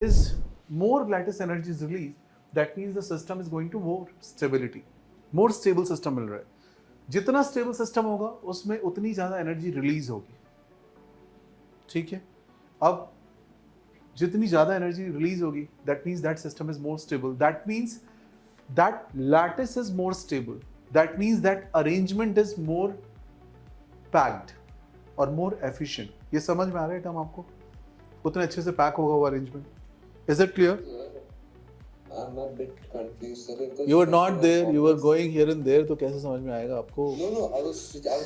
is more lattice energy is released, that means the system is going to more stability, more stable system मिल रहा है. जितना stable system होगा उसमें उतनी ज़्यादा energy release होगी. ठीक है. अब जितनी ज़्यादा energy release होगी, that means that system is more stable. That means that lattice is more stable. That means that arrangement is more packed और more efficient. ये समझ में आ रहा है टर्म आपको? उतने अच्छे से पैक होगा वो arrangement. Is it clear? I'm a bit confused, sir. You were not there. You were going here and there. तो कैसे समझ में आएगा आपको? No. I was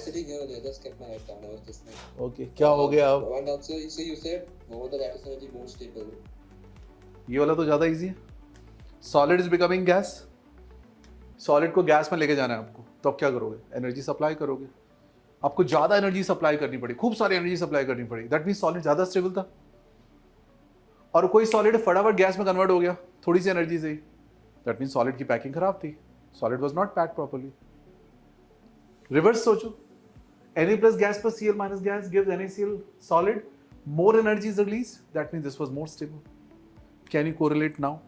sitting here. I just kept my head down. I was listening. Okay. क्या हो गया अब? And also, so you said more the lattice energy more stable. ये वाला तो ज़्यादा easy है. Solid is becoming gas. Solid को गैस में लेके जाना है आपको. तो आप क्या करोगे? एनर्जी सप्लाई करोगे. आपको ज़्यादा एनर्जी सप्लाई करनी पड़ी. खूब सारी एनर्जी सप्लाई करनी पड़ी. That means solid ज़्यादा स्टेबल था. और कोई सॉलिड फटाफट गैस में कन्वर्ट हो गया थोड़ी सी एनर्जी से ही. दैट मीन सॉलिड की पैकिंग खराब थी. Solid was not packed properly. Reverse सोचो. Na plus gas plus Cl minus gas gives NaCl solid. More energy is released. That means this was more stable. Can you correlate now?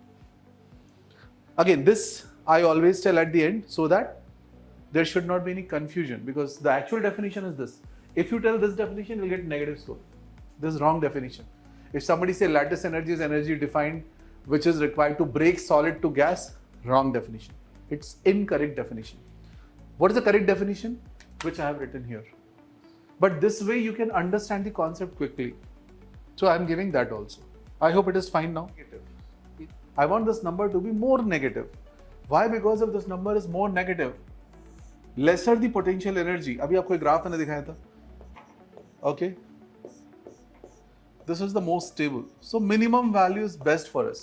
Again, this I always tell at the end so that there should not be any confusion, because the actual definition is this. If you tell this definition, you'll get negative score. This is wrong definition. If somebody say lattice energy is energy defined which is required to break solid to gas, wrong definition. It's incorrect definition. What is the correct definition? Which I have written here. But this way you can understand the concept quickly. So I am giving that also. I hope it is fine now. I want this number to be more negative. Why? Because if this number is more negative, lesser the potential energy. अभी आपको एक graph मैंने दिखाया था. Okay. This is the most stable. So minimum value is best for us.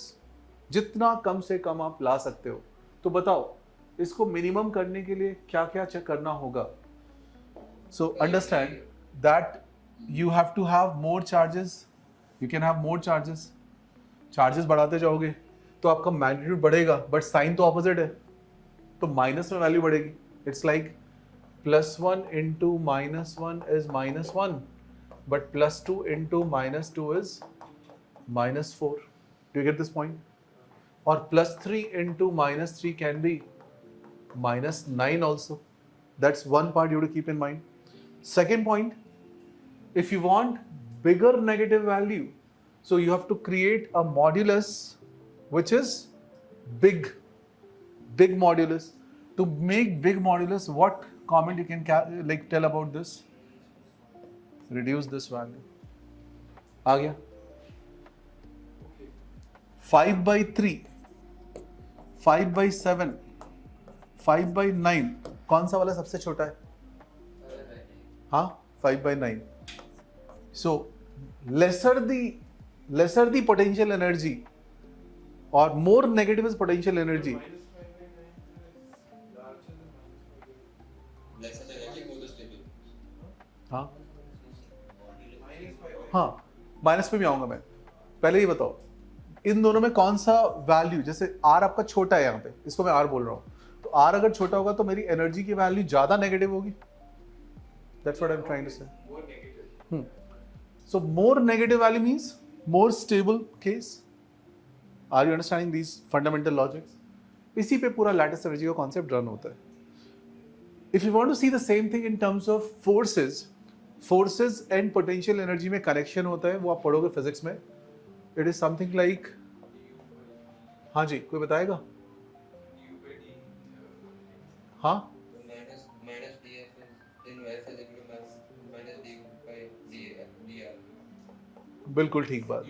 जितना कम से कम आप ला सकते हो. तो बताओ इसको मिनिमम करने के लिए क्या क्या चेक करना होगा. So understand that you have to have more charges. You can have more charges. Charges बढ़ाते जाओगे तो आपका मैग्नीट्यूड बढ़ेगा, बट साइन तो ऑपोजिट है, तो माइनस में वैल्यू बढ़ेगी. It's like +1 into -1 is -1, but +2 into -2 is -4. Do you get this point? Or +3 into -3 can be -9 also. That's one part you have to keep in mind. Second point, if you want bigger negative value, so you have to create a modulus which is big modulus. To make big modulus, what comment you can like tell about this? Reduce this value. आ गया? 5/3, 5/7, 5/9. कौन सा वाला सबसे छोटा है? हाँ, 5/9. So lesser the potential energy, or more negative is potential energy. हाँ हाँ, माइनस पे भी आऊंगा मैं. पहले ही बताओ इन दोनों में कौन सा वैल्यू, जैसे R आपका छोटा है, यहाँ पे इसको मैं R बोल रहा हूँ, तो R अगर छोटा होगा तो मेरी एनर्जी की वैल्यू ज्यादा नेगेटिव होगी. That's what I'm trying to say. More negative. So more negative value means more stable case. Are you understanding these fundamental logics? इसी पे पूरा lattice energy का concept run होता है. If you want to see the same thing in terms of forces and potential energy में connection होता है, वो आप पढ़ोगे physics में. It is something like, हाँ जी, कोई बताएगा? हाँ? बिल्कुल ठीक बात.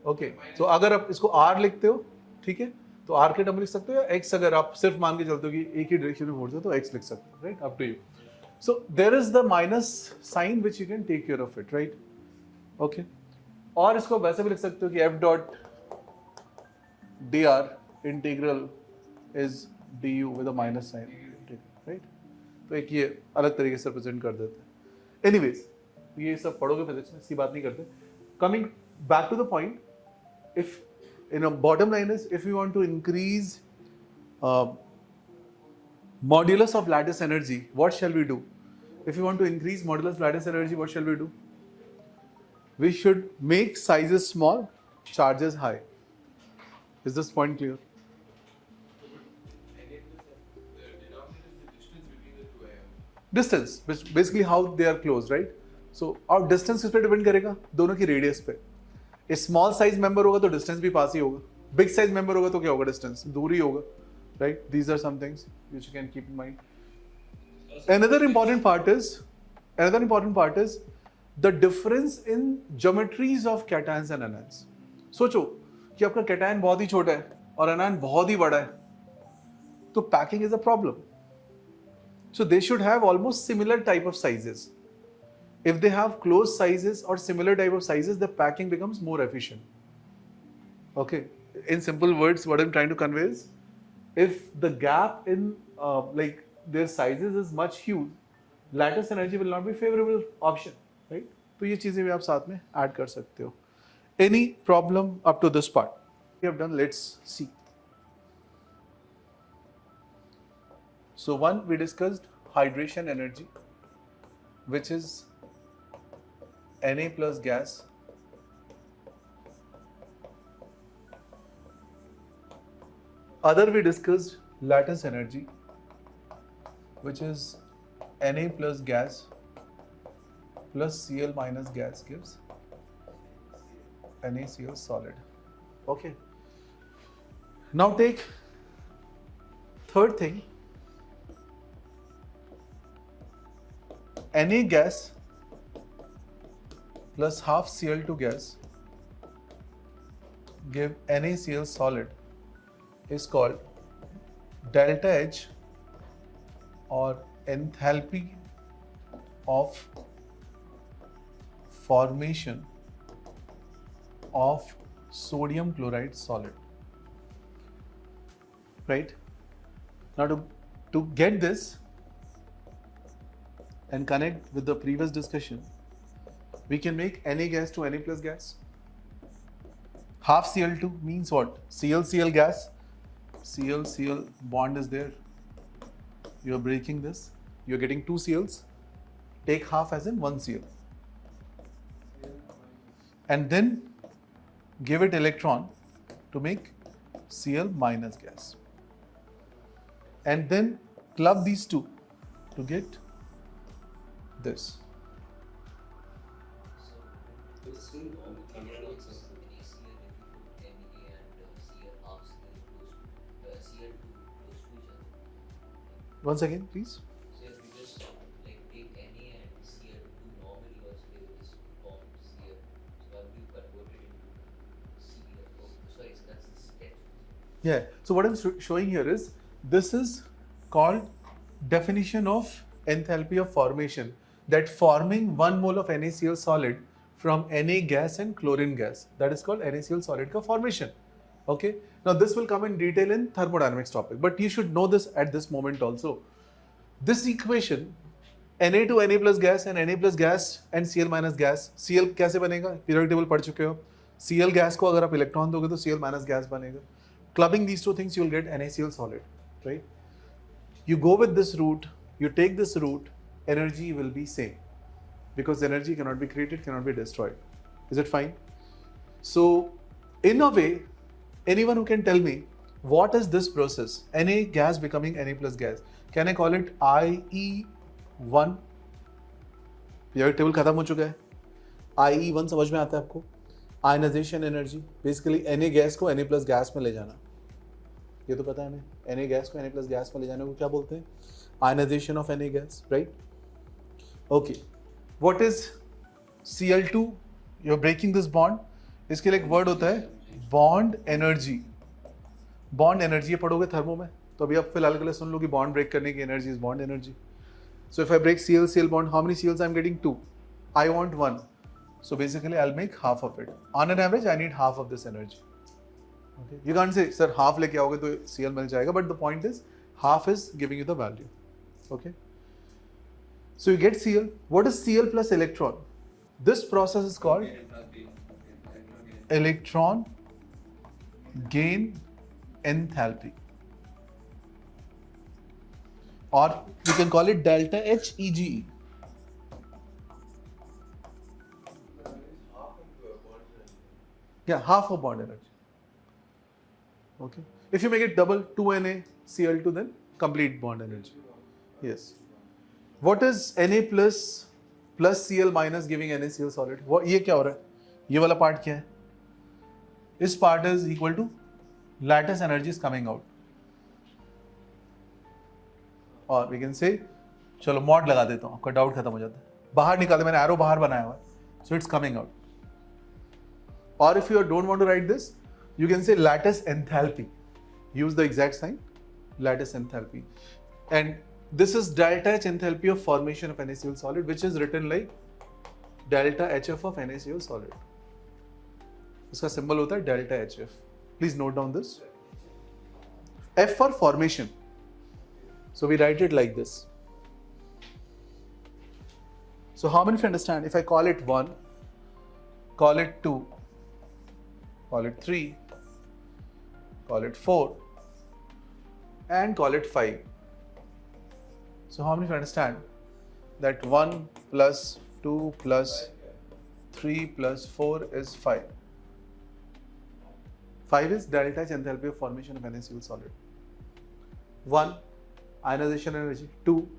ओके, तो अगर आप इसको R लिखते हो, ठीक है, तो R के टर्म लिख सकते हो, या X अगर आप सिर्फ मान के चलते हो कि एक ही डायरेक्शन में फोर्स है तो X लिख सकते हो, right? Up to you. So there is the minus sign which you can take care of it, right? Okay. और इसको वैसे भी लिख सकते हो कि F dot dr integral is du with a minus sign, right? तो एक ये अलग तरीके से रिप्रेजेंट कर देते हैं. एनीवेज, ये सब पढ़ोगे फिजिक्स में, इसकी बात नहीं करते. Coming back to the point, if in a bottom line is, if you want to increase modulus of lattice energy, what shall we do? If you want to increase modulus lattice energy, what shall we do? We should make sizes small charges high. Is this point clear? Distance, basically how they are close, right? So और distance किस पे depend करेगा? दोनों की radius पे. A small size member होगा तो distance भी पास ही होगा. Big size member होगा तो क्या होगा? Distance दूर ही होगा, right? These are some things which you can keep in mind. Another important part is the difference in geometries of cations and anions. सोचो कि आपका cation बहुत ही छोटा है और anion बहुत ही बड़ा है, तो packing is a problem. So they should have almost similar type of sizes. If they have close sizes or similar type of sizes, the packing becomes more efficient. Okay, in simple words, what I'm trying to convey is, if the gap in like their sizes is much huge, lattice energy will not be favorable option, right? तो ये चीजें भी आप साथ में add कर सकते हो. Any problem up to this part? We have done. Let's see. So one, we discussed hydration energy, which is Na plus gas other we discussed lattice energy, which is Na plus gas plus Cl minus gas gives NaCl solid. Okay, now take third thing, Na gas plus half Cl2 gas give NaCl solid is called delta H, or enthalpy of formation of sodium chloride solid. Right? Now to get this and connect with the previous discussion, we can make Na gas to Na plus gas. Half Cl2 means what? Cl gas, Cl bond is there. You are breaking this. You are getting 2 Cls. Take half as in 1 Cl. And then give it electron to make Cl minus gas. And then club these two to get this. Once again, please. So if you just like take Na and Cl2 normally also they will just form Cl. So how do you convert it into Cl? Oh, sorry, so that's the sketch. Yeah. So what I'm showing here is, this is called definition of enthalpy of formation, that forming 1 mole of NaCl solid from Na gas and chlorine gas. That is called NaCl solid ka formation. Okay. Now this will come in detail in thermodynamics topic, but you should know this at this moment also. This equation, Na to Na plus gas and Na plus gas and Cl minus gas, Cl कैसे बनेगा? Periodic table पढ़ चुके हो. Cl gas को अगर आप electron दोगे तो Cl minus gas बनेगा. Clubbing these two things, you will get NaCl solid, right? You go with this route, you take this route, energy will be same, because energy cannot be created, cannot be destroyed. Is it fine? So in a way, anyone who can tell me what is this process, Na gas becoming Na plus gas, can I call it IE1? periodic table खत्म हो चुका है. IE1 समझ में आता है आपको? Ionization energy, basically Na gas को Na प्लस गैस में ले जाना, ये तो पता है हमें. Na गैस को Na प्लस गैस में ले जाने को क्या बोलते हैं? Ionization of Na gas, right? Okay, what is Cl2? You are breaking this bond. इसके लिए एक वर्ड होता है बॉन्ड एनर्जी. बॉन्ड एनर्जी पढ़ोगे थर्मो में, तो अभी आप फिलहाल के लिए सुन लो कि बॉन्ड ब्रेक करने की energy is bond energy. So if I break Cl bond, how many Cls I am getting? 2. I want 1. So basically, I'll make half of it. On an average, I need half of this energy. Okay. You can't say, sir, half लेके आओगे तो Cl मिल जाएगा. But the point is, half is giving you the value. Okay. So you get Cl. What is Cl plus electron? This process is called electron gain enthalpy, or you can call it delta H EGE. Yeah, half of bond energy. Okay. If you make it double, 2NaCl2, then complete bond energy. Yes. What is Na plus Cl minus giving NaCl solid? वो ये क्या हो रहा है? ये वाला part क्या है? This part is equal to lattice energy is coming out. और we can say, चलो मॉड लगा देता हूँ, आपका डाउट खत्म हो जाता है. बाहर निकाले, मैंने एरो बाहर बनाया हुआ है, so it's coming out. Or if you don't want to write this, you can say lattice enthalpy. Use the exact sign, lattice enthalpy. And this is delta H enthalpy of formation of NaCl solid, which is written like delta HF of NaCl solid. इसका symbol होता है delta HF. Please note down this. F for formation. So we write it like this. So how many of you understand? If I call it 1, call it 2, call it 3, call it 4, and call it 5. So how many of you understand that 1 plus 2 plus 3 plus 4 is 5? 5 is delta H enthalpy of formation of NaCl solid. 1, ionization energy. 2,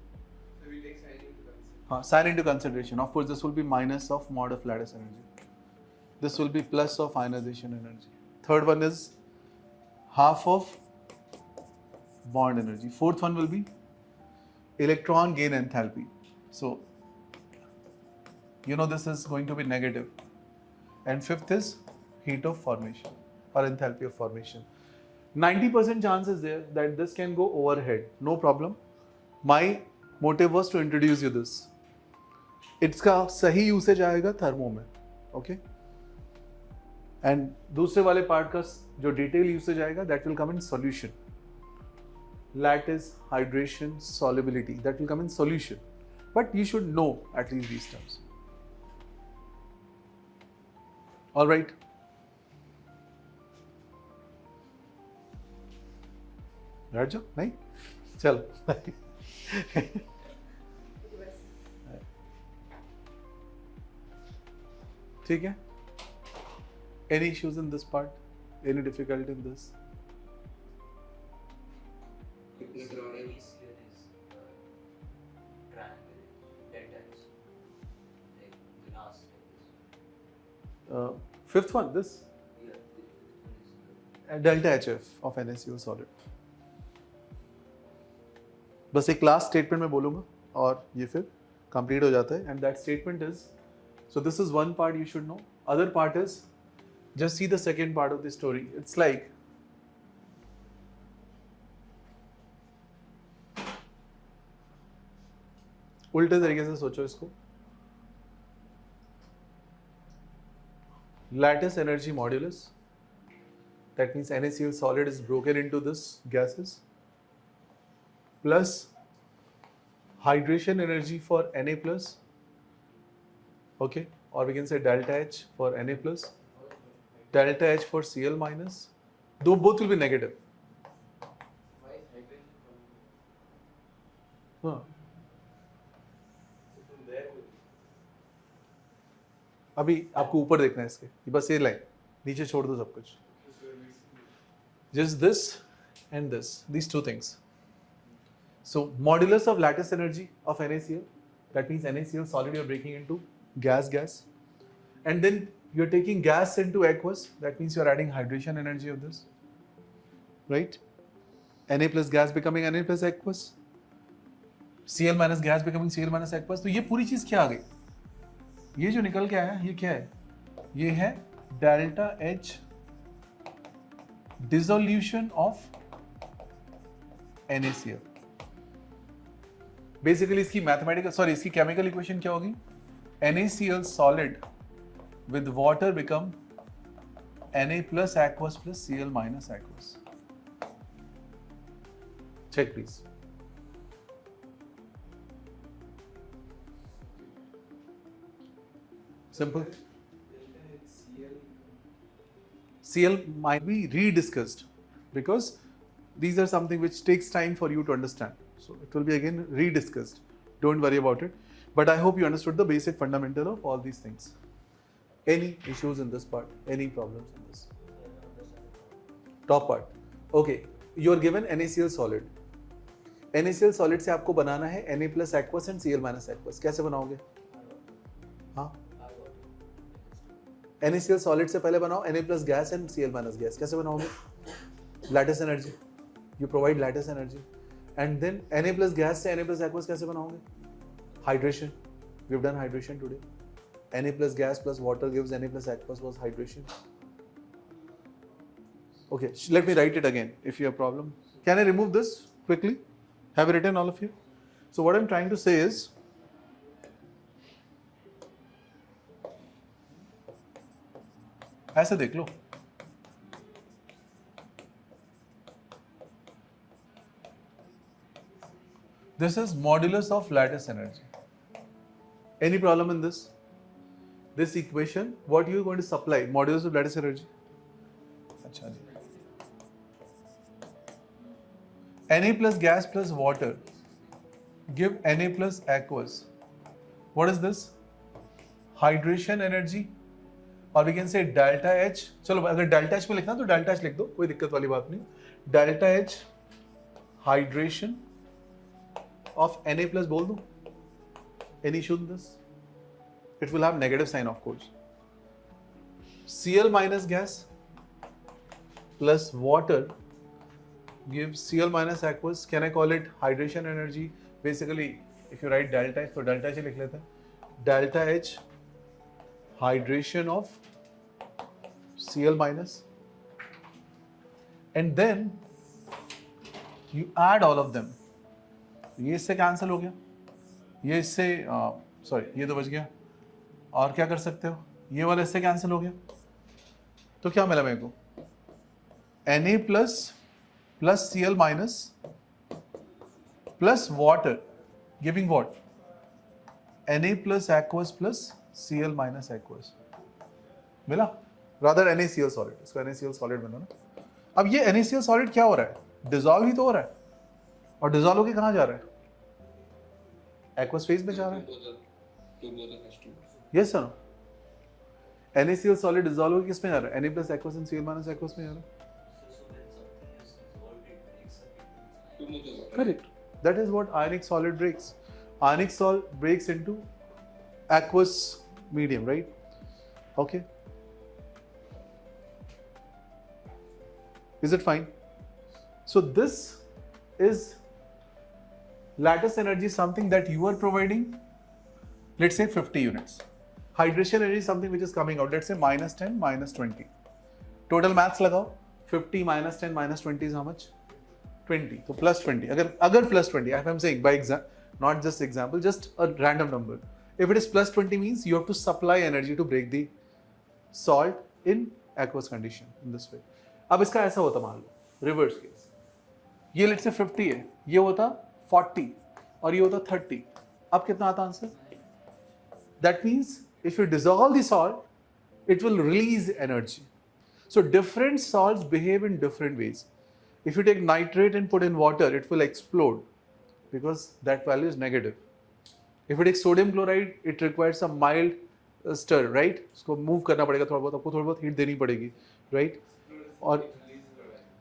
So we take sign into consideration. sign into consideration. Of course, this will be minus of mod of lattice energy. This will be plus of ionization energy. Third one is half of bond energy. Fourth one will be electron gain enthalpy. So, you know this is going to be negative. And fifth is heat of formation or enthalpy of formation. 90% chance is there that this can go overhead. No problem. My motive was to introduce you this. इसका सही usage आएगा thermo में, okay? And दूसरे वाले part का जो detail usage आएगा that will come in solution. Lattice, hydration, solubility, that will come in solution. But you should know at least these terms. All right. बैठ जाओ, नहीं? चलो. ठीक है? Any issues in this part? Any difficulty in this? NaCl is triangle delta H. Like the last step is. Fifth one, this Yeah, the fifth one is delta HF of NaCl solid. बस एक last statement में बोलूँगा और ये फिर complete हो जाता है. And that statement is, so this is one part you should know. Other part is just see the second part of the story. It's like उल्टे तरीके से सोचो इसको. Lattice energy modulus, that means NaCl solid is broken into this gases, plus hydration energy for Na plus, okay, or we can say delta H for Na plus, delta H for Cl minus, though both will be negative. Why is hydrogen from? Huh. So from there would अभी आपको ऊपर देखना है इसके, ये बस ये line, नीचे छोड़ दो सब कुछ. Just this and this, these two things. So modulus of lattice energy of NaCl, that means NaCl solid you're breaking into gas, and then you're taking gas into aqueous, that means you're adding hydration energy of this, right? Na plus gas becoming Na plus aqueous, Cl minus gas becoming Cl minus aqueous. तो ये पूरी चीज क्या आ गई? ये जो निकल के आया ये क्या है? ये है delta H dissolution of NaCl. Basically इसकी मैथमेटिकल इसकी केमिकल इक्वेशन क्या होगी? NaCl solid with water become Na plus aqueous plus Cl minus aqueous. Check please. Simple. Cl might be rediscussed because these are something which takes time for you to understand. So it will be again rediscussed. Don't worry about it. But I hope you understood the basic fundamental of all these things. Any issues in this part? Any problems in this? Top part. Okay, you are given NaCl solid. NaCl solid से आपको बनाना है Na plus aqueous and Cl minus aqueous. कैसे बनाओगे? हाँ, NaCl solid से पहले बनाओ Na plus gas and Cl minus gas. कैसे बनाओगे? Lattice energy. You provide lattice energy. And then Na plus gas से Na plus aqueous कैसे बनाओगे? Hydration. We've done hydration today. Na plus gas plus water gives Na plus aqueous was hydration. Okay, let me write it again if you have problem. Can I remove this quickly? Have you written all of you? So what I'm trying to say is, ऐसे देख लो. This is modulus of lattice energy. Any problem in this? This equation, what you are going to supply? Modulus of lattice energy. अच्छा जी. Na plus gas plus water give Na plus aqueous. What is this? Hydration energy, or we can say delta H. चलो अगर delta H में लिखना तो delta H लिख दो, कोई दिक्कत वाली बात नहीं. Delta H hydration of Na plus बोल दो. Any issue in this? It will have negative sign of course. Cl minus gas plus water gives Cl minus aqueous. Can I call it hydration energy? Basically, if you write delta H, तो delta H लिख लेते हैं. Delta H hydration of Cl minus, and then you add all of them. ये इससे cancel हो गया, ये इससे सॉरी ये तो बच गया. और क्या कर सकते हो, ये वाला इससे कैंसिल हो गया. तो क्या मिला मेरे को? Na plus Cl minus plus water giving what? Na plus aqueous plus Cl minus aqueous मिला. rather NaCl solid, इसको NaCl solid बना ना. अब ये NaCl solid क्या हो रहा है? डिजॉल्व ही तो हो रहा है, और डिजॉल्व होके कहाँ जा रहा है? aqueous phase में जा रहा है. yes sir. NaCl solid dissolve होके किस में जा रहा है? Na plus aqueous and Cl minus aqueous में जा रहा है. Correct. That is what ionic solid breaks. Ionic solid breaks into aqueous medium, right? Okay. Is it fine? So this is lattice energy, something that you are providing. Let's say 50 units. Hydration energy is something which is coming out. Let's say minus 10, minus 20. Total maths लगाओ. 50 minus 10 minus 20 is how much? 20. So plus 20. अगर plus 20, if I'm saying by example, not just example, just a random number. If it is plus 20 means you have to supply energy to break the salt in aqueous condition in this way. अब इसका ऐसा होता मान लो reverse case. ये let's say 50 है, ये होता 40 और ये होता 30. अब कितना आता answer? That means if you dissolve the salt, it will release energy. So different salts behave in different ways. If you take nitrate and put in water, it will explode because that value is negative. If you take sodium chloride, it requires some mild stir, right? उसको move करना पड़ेगा थोड़ा बहुत, आपको थोड़ी बहुत heat देनी पड़ेगी, right? और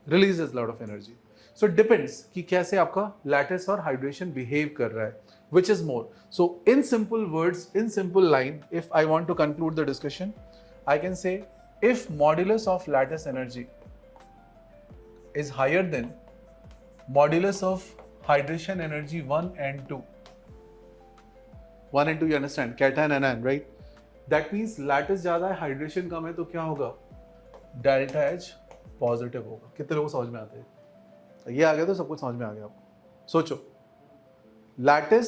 releases a lot of energy. So it depends कि कैसे आपका lattice और hydration behave कर रहा है, which is more. So in simple words, in simple line, if I want to conclude the discussion, I can say if modulus of lattice energy is higher than modulus of hydration energy 1 and 2. 1 and 2 you understand, cation and anion, right? That means lattice ज़्यादा है, hydration कम है, तो क्या होगा? Delta H positive होगा. कितने लोगों को समझ में आते हैं? ये आ गया तो सब कुछ समझ में आ गया आपको. सोचो, लैटिस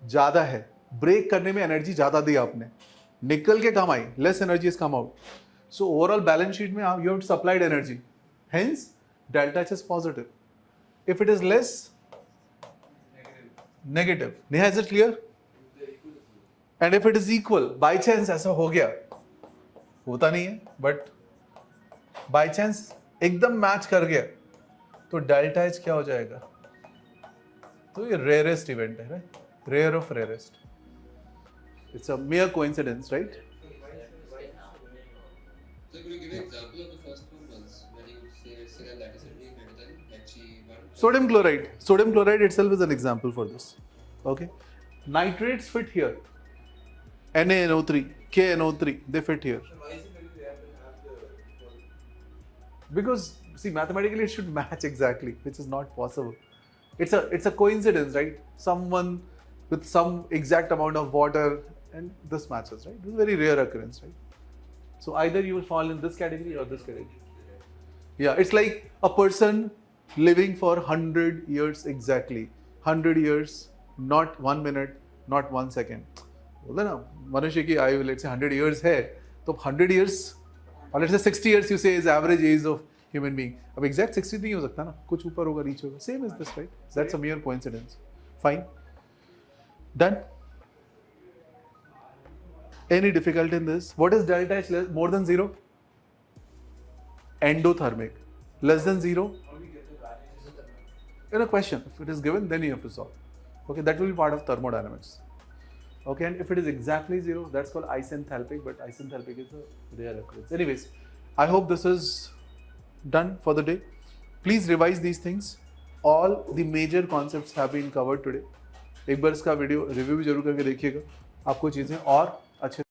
ज़्यादा है, ब्रेक करने में एनर्जी ज़्यादा दी आपने, निकल के कम आई, less energy is come out. So overall balance sheet में आप you have supplied energy, hence delta H is positive. If it is less, negative. Neha, is it clear? And if it is equal, by chance ऐसा हो गया, होता नहीं है, but by chance एकदम match कर गया, तो delta H क्या हो जाएगा? तो ये rarest event है, right? Rare of rarest. It's a mere coincidence, right? say let's say that is certainly greater than He1. Sodium chloride itself is an example for this. Okay, nitrates fit here. NaNO3, KNO3, they fit here. So why is it very rare to have the one? Because see, mathematically it should match exactly, which is not possible. It's a coincidence, right? Someone with some exact amount of water and this matches, right? This is a very rare occurrence, right? So either you will fall in this category or this category. Yeah, it's like a person living for 100 years exactly. 100 years, not 1 minute, not 1 second. बोलते ना मनुष्य की आयु let's say 100 years है तो 100 years और let's say 60 years you say is average age of human being. अब exact 60 नहीं हो सकता ना, कुछ ऊपर होगा, reach होगा. Same as this, right? That's a mere coincidence. Fine. Done. Any difficulty in this? What is delta H more than 0? Endothermic. Less than 0? How do we get the value? In a question, if it is given, then you have to solve. Okay, that will be part of thermodynamics. Okay, and if it is exactly 0, that's called isenthalpic, but isenthalpic is a rare occurrence. Anyways, I hope this is done for the day. Please revise these things. All the major concepts have been covered today. एक बार इसका video review भी जरूर करके देखिएगा, आपको चीज़ें और अच्छे